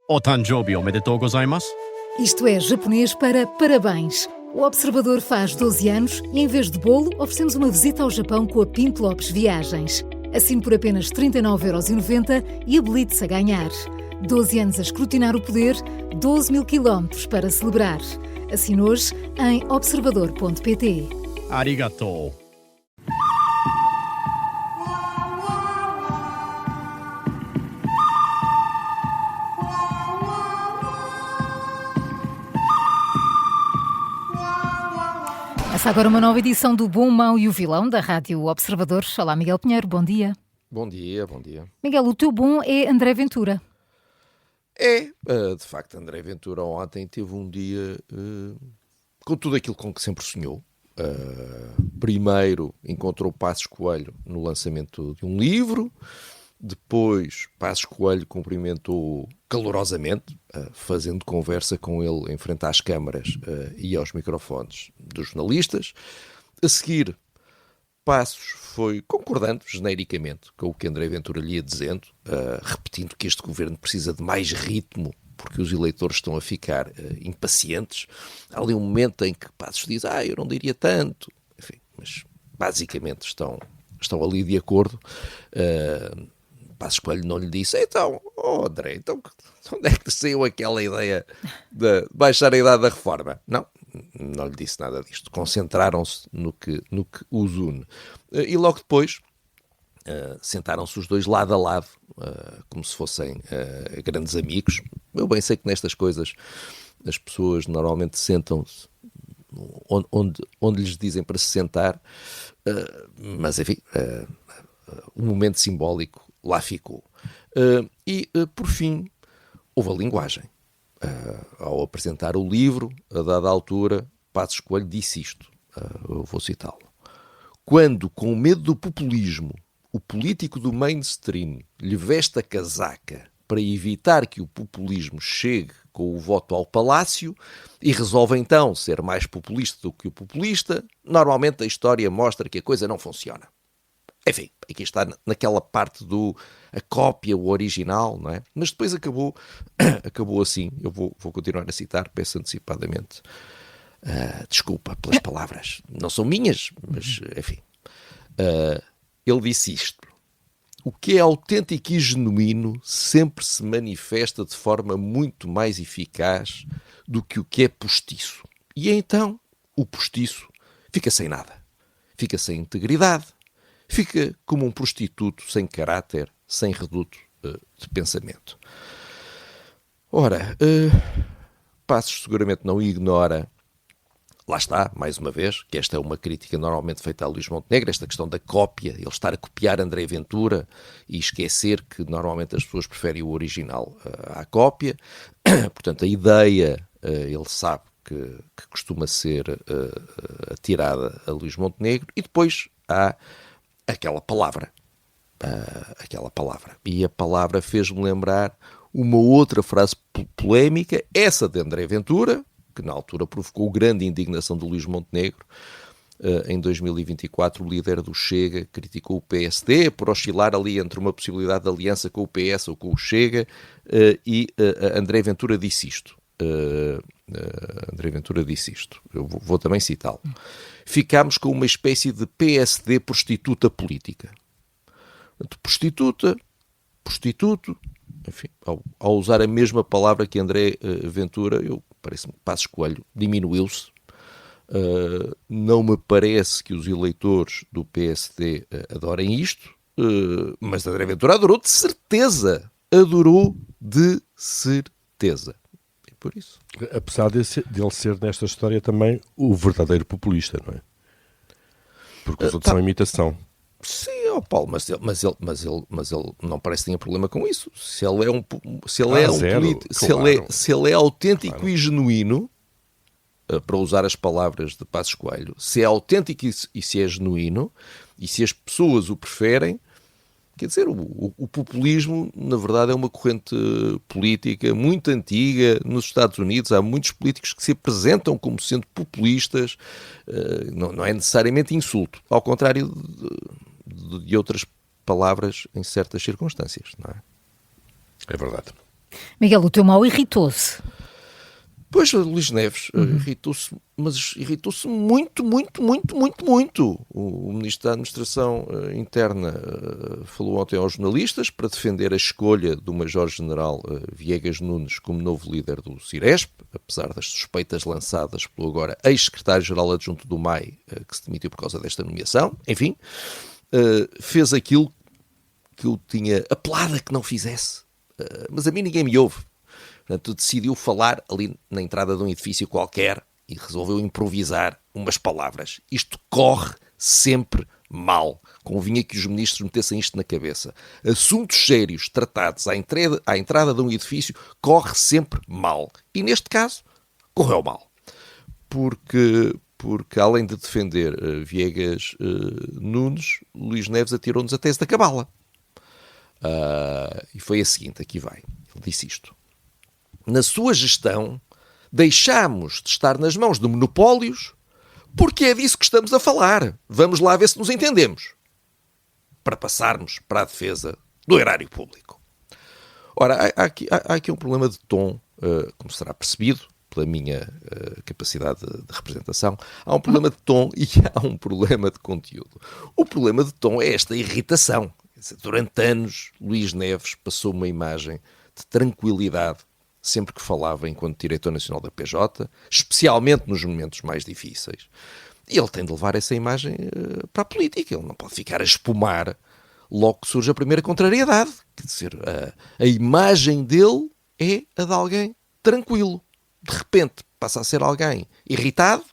O Tanjobi omedetou gozaimasu. Isto é japonês para parabéns. O Observador faz 12 anos e, em vez de bolo, oferecemos uma visita ao Japão com a Pinto Lopes Viagens. Assine por apenas 39,90€ e habilite-se a ganhar. 12 anos a escrutinar o poder, 12 mil quilómetros para celebrar. Assine hoje em observador.pt. Arigatou. Começa agora uma nova edição do Bom, Mau e o Vilão da Rádio Observador. Olá, Miguel Pinheiro, bom dia. Bom dia, bom dia. Miguel, o teu bom é André Ventura. De facto, André Ventura ontem teve um dia com tudo aquilo com que sempre sonhou. Primeiro encontrou Passos Coelho no lançamento de um livro, depois Passos Coelho cumprimentou calorosamente, fazendo conversa com ele em frente às câmaras e aos microfones dos jornalistas. A seguir, Passos foi concordando genericamente com o que André Ventura lhe ia dizendo, repetindo que este governo precisa de mais ritmo porque os eleitores estão a ficar impacientes. Há ali um momento em que Passos diz, eu não diria tanto, enfim, mas basicamente estão ali de acordo. Passos Coelho não lhe disse, então, André, então onde é que saiu aquela ideia de baixar a idade da reforma? Não lhe disse nada disto. Concentraram-se no que os une. E logo depois sentaram-se os dois lado a lado, como se fossem grandes amigos. Eu bem sei que nestas coisas as pessoas normalmente sentam-se onde lhes dizem para se sentar, mas enfim, um momento simbólico lá ficou. Por fim, houve a linguagem. Ao apresentar o livro, a dada altura, Passos Coelho disse isto, eu vou citá-lo. Quando, com medo do populismo, o político do mainstream lhe veste a casaca para evitar que o populismo chegue com o voto ao palácio e resolve então ser mais populista do que o populista, normalmente a história mostra que a coisa não funciona. Enfim, aqui está naquela parte a cópia, o original, não é? Mas depois acabou assim. Eu vou continuar a citar, peço antecipadamente desculpa pelas palavras. Não são minhas, mas enfim. Ele disse isto. O que é autêntico e genuíno sempre se manifesta de forma muito mais eficaz do que o que é postiço. E então, o postiço fica sem nada. Fica sem integridade. Fica como um prostituto sem caráter, sem reduto de pensamento. Ora, Passos seguramente não ignora, lá está, mais uma vez, que esta é uma crítica normalmente feita a Luís Montenegro, esta questão da cópia, ele estar a copiar André Ventura e esquecer que normalmente as pessoas preferem o original à cópia. Portanto, a ideia, ele sabe que costuma ser atirada a Luís Montenegro, e depois há aquela palavra. E a palavra fez-me lembrar uma outra frase polémica, essa de André Ventura, que na altura provocou grande indignação de Luís Montenegro. Em 2024, o líder do Chega criticou o PSD por oscilar ali entre uma possibilidade de aliança com o PS ou com o Chega, e André Ventura disse isto. Eu vou também citá-lo. Ficámos com uma espécie de PSD prostituta política. Prostituto, enfim, ao usar a mesma palavra que André Ventura, parece-me que Passos Coelho diminuiu-se. Não me parece que os eleitores do PSD adorem isto, mas André Ventura adorou de certeza. Por isso. Apesar de ele ser nesta história também o verdadeiro populista, não é? Porque os outros são imitação. Sim, Paulo, mas ele não parece que tenha problema com isso. Se ele é autêntico e genuíno, para usar as palavras de Passos Coelho, se é autêntico e se é genuíno, e se as pessoas o preferem, quer dizer, o populismo, na verdade, é uma corrente política muito antiga. Nos Estados Unidos há muitos políticos que se apresentam como sendo populistas. Não é necessariamente insulto, ao contrário de outras palavras em certas circunstâncias, não é? É verdade. Miguel, o teu mal irritou-se. Pois, Luís Neves irritou-se, mas irritou-se muito, muito, muito, muito, muito. O Ministro da Administração Interna falou ontem aos jornalistas para defender a escolha do Major-General Viegas Nunes como novo líder do Ciresp, apesar das suspeitas lançadas pelo agora ex-secretário-geral adjunto do MAI, que se demitiu por causa desta nomeação. Enfim, fez aquilo que eu tinha apelado a que não fizesse. Mas a mim ninguém me ouve. Portanto, decidiu falar ali na entrada de um edifício qualquer e resolveu improvisar umas palavras. Isto corre sempre mal. Convinha que os ministros metessem isto na cabeça. Assuntos sérios tratados à entrada de um edifício corre sempre mal. E neste caso, correu mal. Porque além de defender Viegas Nunes, Luís Neves atirou-nos a tese da cabala. E foi a seguinte, aqui vai. Ele disse isto. Na sua gestão, deixámos de estar nas mãos de monopólios porque é disso que estamos a falar. Vamos lá ver se nos entendemos. Para passarmos para a defesa do erário público. Ora, há aqui um problema de tom, como será percebido pela minha capacidade de representação. Há um problema de tom e há um problema de conteúdo. O problema de tom é esta irritação. Durante anos, Luís Neves passou uma imagem de tranquilidade sempre que falava enquanto diretor nacional da PJ, especialmente nos momentos mais difíceis. E ele tem de levar essa imagem para a política. Ele não pode ficar a espumar logo que surge a primeira contrariedade. Quer dizer, a imagem dele é a de alguém tranquilo. De repente passa a ser alguém irritado.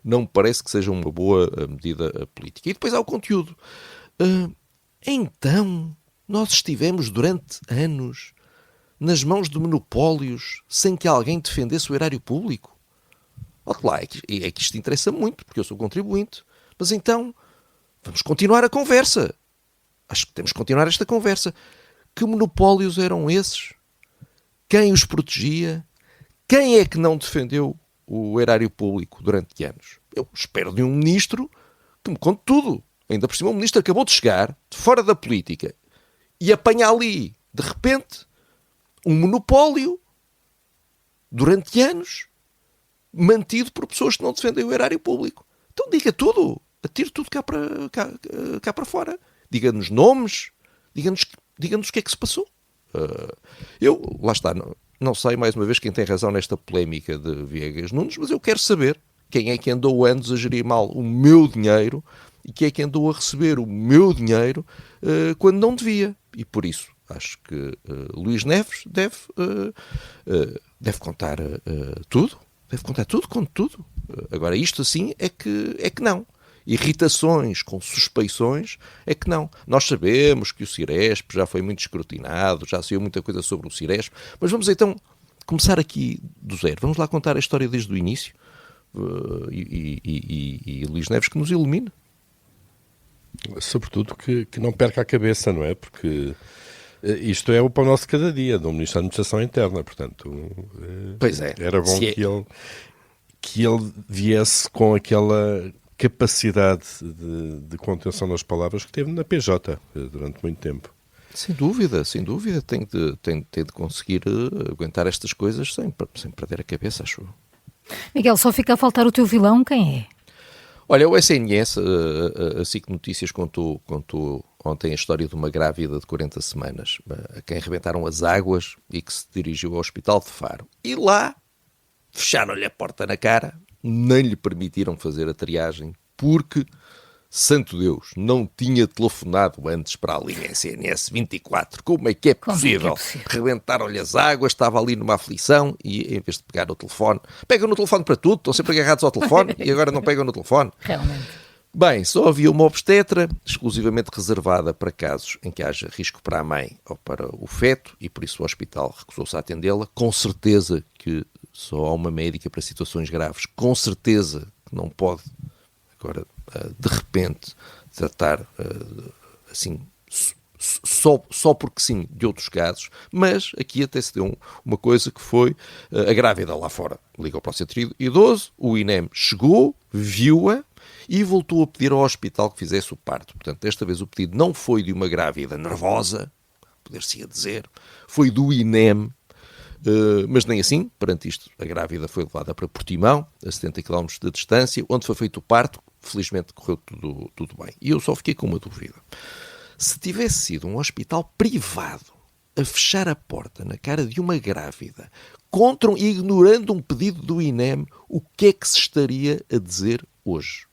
Não me parece que seja uma boa medida política. E depois há o conteúdo. Então, nós estivemos durante anos nas mãos de monopólios sem que alguém defendesse o erário público? Olha lá, é que isto interessa muito, porque eu sou contribuinte. Mas então, vamos continuar a conversa. Acho que temos que continuar esta conversa. Que monopólios eram esses? Quem os protegia? Quem é que não defendeu o erário público durante anos? Eu espero de um ministro que me conte tudo. Ainda por cima, o ministro acabou de chegar, de fora da política, e apanha ali, de repente, um monopólio, durante anos, mantido por pessoas que não defendem o erário público. Então diga tudo, atire tudo cá para fora. Diga-nos nomes, diga-nos o que é que se passou. Lá está, não sei mais uma vez quem tem razão nesta polémica de Viegas Nunes, mas eu quero saber quem é que andou anos a gerir mal o meu dinheiro e quem é que andou a receber o meu dinheiro quando não devia. E por isso, acho que Luís Neves deve contar tudo. Deve contar tudo, conte tudo. Agora, isto assim é que não. Irritações com suspeições é que não. Nós sabemos que o Ciresp já foi muito escrutinado, já saiu muita coisa sobre o Ciresp, mas vamos então começar aqui do zero. Vamos lá contar a história desde o início e Luís Neves que nos ilumine. Sobretudo que não perca a cabeça, não é? Porque isto é o pão nosso de cada dia, do Ministro da Administração Interna, portanto, pois é. Era bom que ele viesse com aquela capacidade de contenção das palavras que teve na PJ durante muito tempo. Sem dúvida. Tem de conseguir aguentar estas coisas sem perder a cabeça, acho eu. Miguel, só fica a faltar o teu vilão, quem é? Olha, o SNS, a SIC Notícias contou ontem a história de uma grávida de 40 semanas, a quem arrebentaram as águas e que se dirigiu ao hospital de Faro. E lá fecharam-lhe a porta na cara, nem lhe permitiram fazer a triagem, porque, santo Deus, não tinha telefonado antes para a linha SNS 24. Como é que é possível? Rebentaram-lhe as águas, estava ali numa aflição e, em vez de pegar o telefone, pegam no telefone para tudo, estão sempre agarrados ao telefone e agora não pegam no telefone. Realmente. Bem, só havia uma obstetra exclusivamente reservada para casos em que haja risco para a mãe ou para o feto e por isso o hospital recusou-se a atendê-la. Com certeza que só há uma médica para situações graves. Com certeza que não pode agora, de repente, tratar assim, só porque sim, de outros casos, mas aqui até se deu uma coisa que foi a grávida lá fora ligou para o centro idoso, o INEM chegou, viu-a e voltou a pedir ao hospital que fizesse o parto. Portanto, desta vez o pedido não foi de uma grávida nervosa, poder-se-ia dizer, foi do INEM, mas nem assim, perante isto, a grávida foi levada para Portimão, a 70 km de distância, onde foi feito o parto, felizmente correu tudo bem. E eu só fiquei com uma dúvida. Se tivesse sido um hospital privado a fechar a porta na cara de uma grávida, ignorando um pedido do INEM, o que é que se estaria a dizer hoje?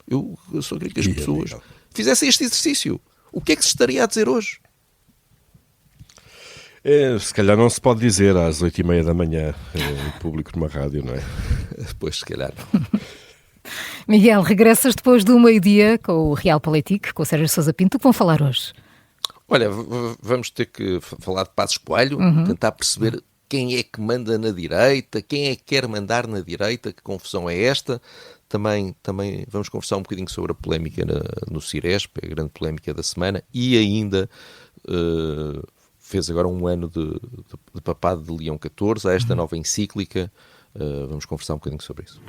Eu só queria que as pessoas fizessem este exercício. O que é que se estaria a dizer hoje? Se calhar não se pode dizer às 8h30 da manhã em público numa rádio, não é? Pois, se calhar não. Miguel, regressas depois do meio-dia com o Real Politique, com o Sérgio Sousa Pinto. O que vão falar hoje? Olha, vamos ter que falar de Passos Coelho, tentar perceber quem é que manda na direita, quem é que quer mandar na direita, que confusão é esta. Também vamos conversar um bocadinho sobre a polémica no Ciresp, a grande polémica da semana, e ainda fez agora um ano de papado de Leão XIV, a esta nova encíclica. Vamos conversar um bocadinho sobre isso.